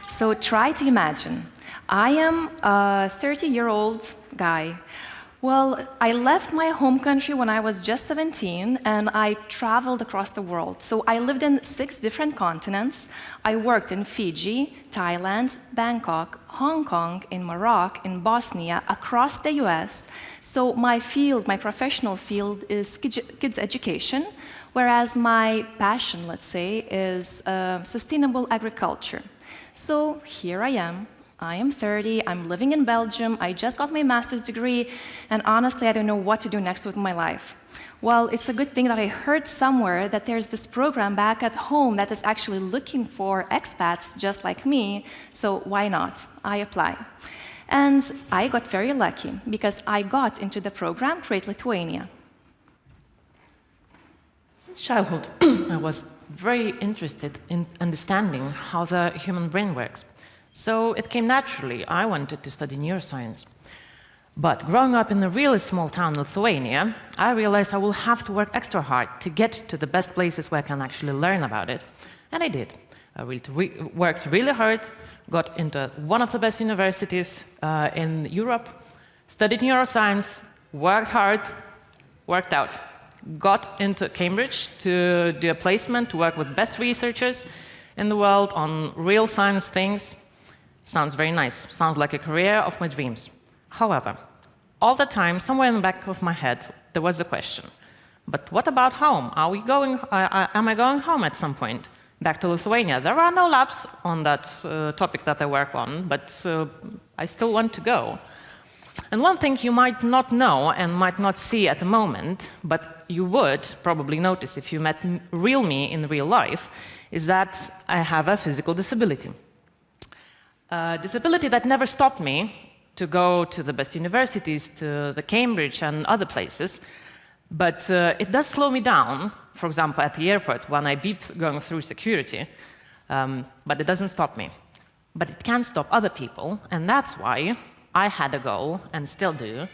So try to imagine, I am a 30-year-old guy. Well, I left my home country when I was just 17, and I traveled across the world. So I lived in 6 different continents. I worked in Fiji, Thailand, Bangkok, Hong Kong, in Morocco, in Bosnia, across the US. So my field, my professional field is kids education, whereas my passion, let's say, is sustainable agriculture. So here I am 30, I'm living in Belgium, I just got my master's degree, and honestly, I don't know what to do next with my life. Well, it's a good thing that I heard somewhere that there's this program back at home that is actually looking for expats just like me, so why not? I apply. And I got very lucky, because I got into the program Create Lithuania. Since childhood, I was very interested in understanding how the human brain works. So it came naturally. I wanted to study neuroscience. But growing up in a really small town, Lithuania, I realized I will have to work extra hard to get to the best places where I can actually learn about it. And I did. I worked really hard, got into one of the best universities in Europe, studied neuroscience, worked hard, worked out. Got into Cambridge to do a placement, to work with best researchers in the world on real science things. Sounds very nice. Sounds like a career of my dreams. However, all the time, somewhere in the back of my head, there was a question. But what about home? Am I going home at some point? Back to Lithuania. There are no labs on that topic that I work on, but I still want to go. And one thing you might not know and might not see at the moment, but you would probably notice if you met real me in real life, is that I have a physical disability. A disability that never stopped me to go to the best universities, to the Cambridge and other places, but it does slow me down, for example, at the airport when I beep going through security, but it doesn't stop me. But it can stop other people, and that's why I had a goal, and still do,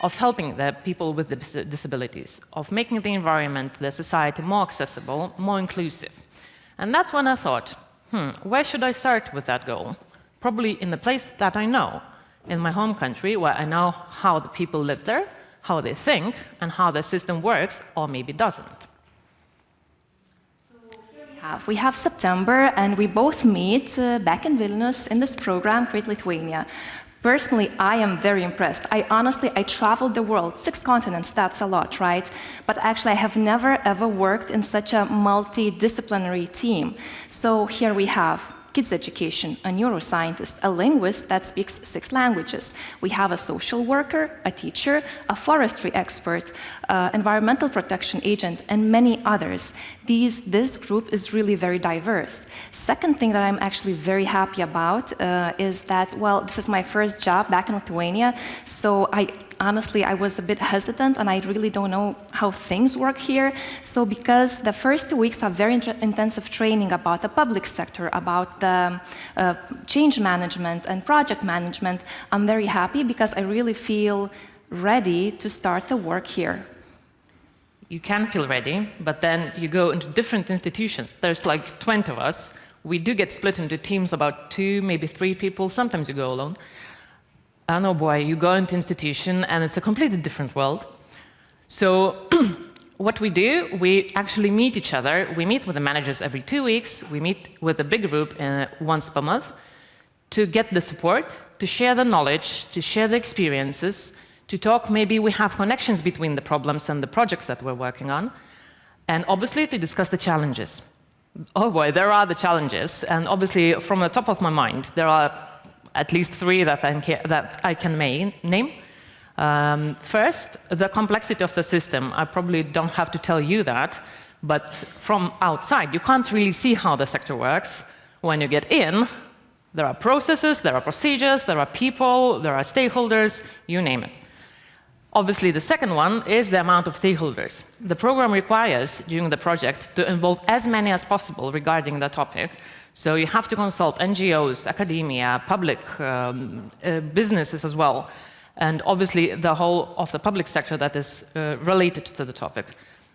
of helping the people with disabilities, of making the environment, the society more accessible, more inclusive. And that's when I thought, where should I start with that goal? Probably in the place that I know, in my home country, where I know how the people live there, how they think, and how the system works, or maybe doesn't. We have September, and we both meet back in Vilnius in this program, Create Lithuania. Personally, I am very impressed. I traveled the world, 6 continents, that's a lot, right? But actually, I have never, ever worked in such a multidisciplinary team. So here we have kids education, a neuroscientist, a linguist that speaks 6 languages. We have a social worker, a teacher, a forestry expert, environmental protection agent, and many others. This group is really very diverse. Second thing that I'm actually very happy about is that, well, this is my first job back in Lithuania, so honestly, I was a bit hesitant, and I really don't know how things work here. So because the first 2 weeks are very intensive training about the public sector, about the change management and project management, I'm very happy because I really feel ready to start the work here. You can feel ready, but then you go into different institutions. There's like 20 of us. We do get split into teams, about 2, maybe 3 people. Sometimes you go alone. And oh boy, you go into institution, and it's a completely different world. So what we do, we actually meet each other. We meet with the managers every 2 weeks. We meet with a big group once per month to get the support, to share the knowledge, to share the experiences, to talk. Maybe we have connections between the problems and the projects that we're working on, and obviously to discuss the challenges. Oh boy, there are the challenges, and obviously from the top of my mind, there are at least 3 that I can name. First, the complexity of the system. I probably don't have to tell you that, but from outside, you can't really see how the sector works. When you get in, there are processes, there are procedures, there are people, there are stakeholders, you name it. Obviously, the second one is the amount of stakeholders. The program requires, during the project, to involve as many as possible regarding the topic. So you have to consult NGOs, academia, public businesses as well, and obviously the whole of the public sector that is related to the topic.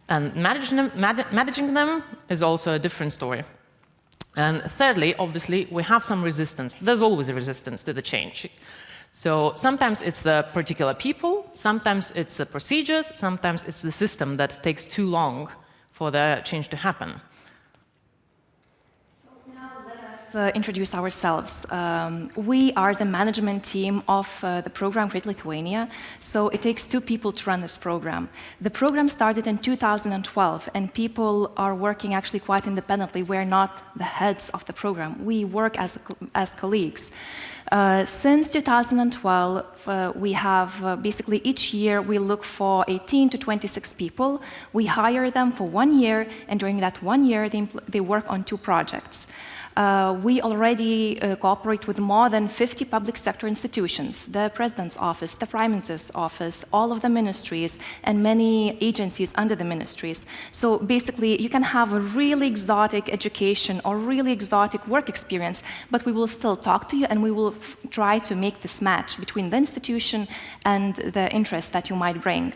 And managing them is also a different story. And thirdly, obviously, we have some resistance. There's always a resistance to the change. So sometimes it's the particular people, sometimes it's the procedures, sometimes it's the system that takes too long for the change to happen. So now let us introduce ourselves. We are the management team of the program Create Lithuania. So it takes 2 people to run this program. The program started in 2012, and people are working actually quite independently. We're not the heads of the program. We work as colleagues. Since 2012, we have basically each year we look for 18 to 26 people. We hire them for 1 year, and during that 1 year, they work on 2 projects. We already cooperate with more than 50 public sector institutions, the President's Office, the Prime Minister's Office, all of the ministries, and many agencies under the ministries. So basically, you can have a really exotic education or really exotic work experience, but we will still talk to you, and we will try to make this match between the institution and the interest that you might bring.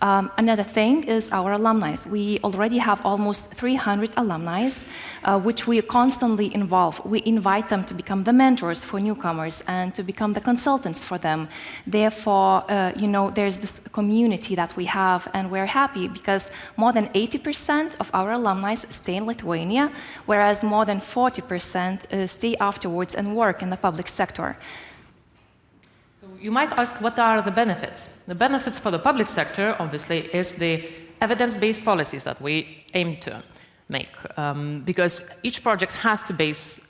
Another thing is our alumni. We already have almost 300 alumni, which we constantly involve. We invite them to become the mentors for newcomers and to become the consultants for them. Therefore, there's this community that we have, and we're happy because more than 80% of our alumni stay in Lithuania, whereas more than 40% stay afterwards and work in the public sector. You might ask, what are the benefits? The benefits for the public sector, obviously, is the evidence-based policies that we aim to make. Because each project has to base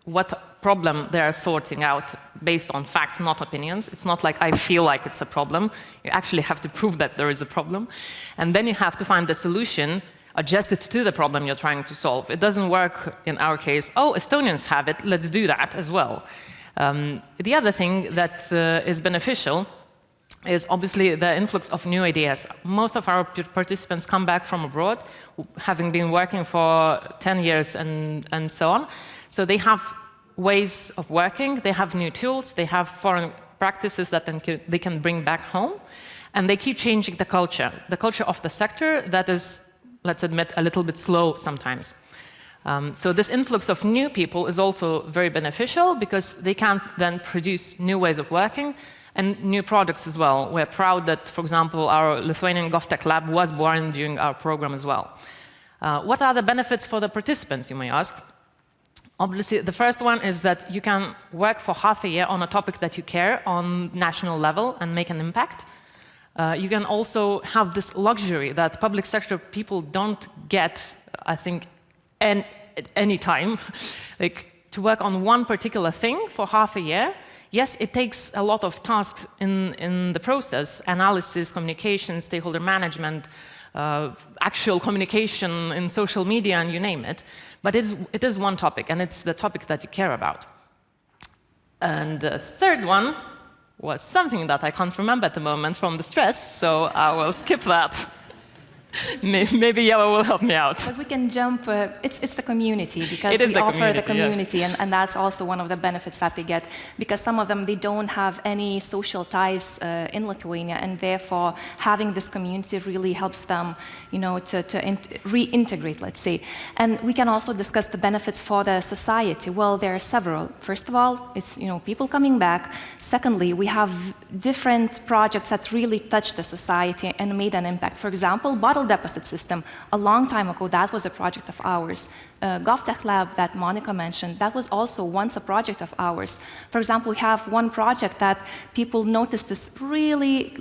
what problem they are sorting out based on facts, not opinions. It's not like I feel like it's a problem. You actually have to prove that there is a problem. And then you have to find the solution adjusted to the problem you're trying to solve. It doesn't work in our case, oh, Estonians have it, let's do that as well. The other thing that is beneficial is obviously the influx of new ideas. Most of our participants come back from abroad, having been working for 10 years and so on. So they have ways of working, they have new tools, they have foreign practices that they can bring back home, and they keep changing the culture of the sector that is, let's admit, a little bit slow sometimes. So this influx of new people is also very beneficial because they can then produce new ways of working and new products as well. We're proud that, for example, our Lithuanian GovTech lab was born during our program as well. What are the benefits for the participants, you may ask? Obviously, the first one is that you can work for half a year on a topic that you care on national level and make an impact. You can also have this luxury that public sector people don't get, I think, at any time, like to work on one particular thing for half a year. Yes, it takes a lot of tasks in the process, analysis, communication, stakeholder management, actual communication in social media, and you name it. But it is one topic, and it's the topic that you care about. And the third one was something that I can't remember at the moment from the stress, so I will skip that. Maybe Yellow will help me out. But we can jump, it's the community, because we offer the community, yes. and that's also one of the benefits that they get, because some of them, they don't have any social ties in Lithuania, and therefore having this community really helps them, to reintegrate, let's say. And we can also discuss the benefits for the society. Well, there are several. First of all, it's, people coming back. Secondly, we have different projects that really touch the society and made an impact. For example, bottle deposit system. A long time ago, that was a project of ours. GovTech Lab that Monica mentioned, that was also once a project of ours. For example, we have one project that people noticed this really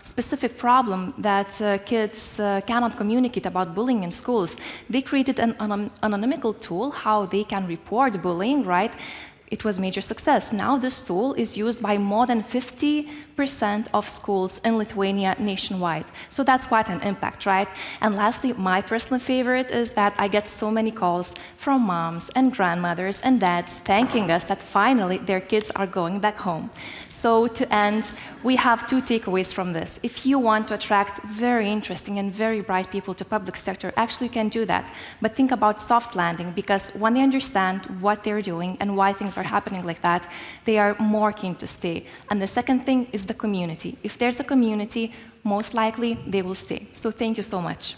specific problem that kids cannot communicate about bullying in schools. They created an anonymous tool how they can report bullying, right? It was a major success. Now this tool is used by more than 50% of schools in Lithuania nationwide. So that's quite an impact, right? And lastly, my personal favorite is that I get so many calls from moms and grandmothers and dads thanking us that finally their kids are going back home. So to end, we have 2 takeaways from this. If you want to attract very interesting and very bright people to public sector, actually you can do that. But think about soft landing, because when they understand what they're doing and why things are happening like that, they are more keen to stay. And the second thing is the community. If there's a community, most likely they will stay. So thank you so much.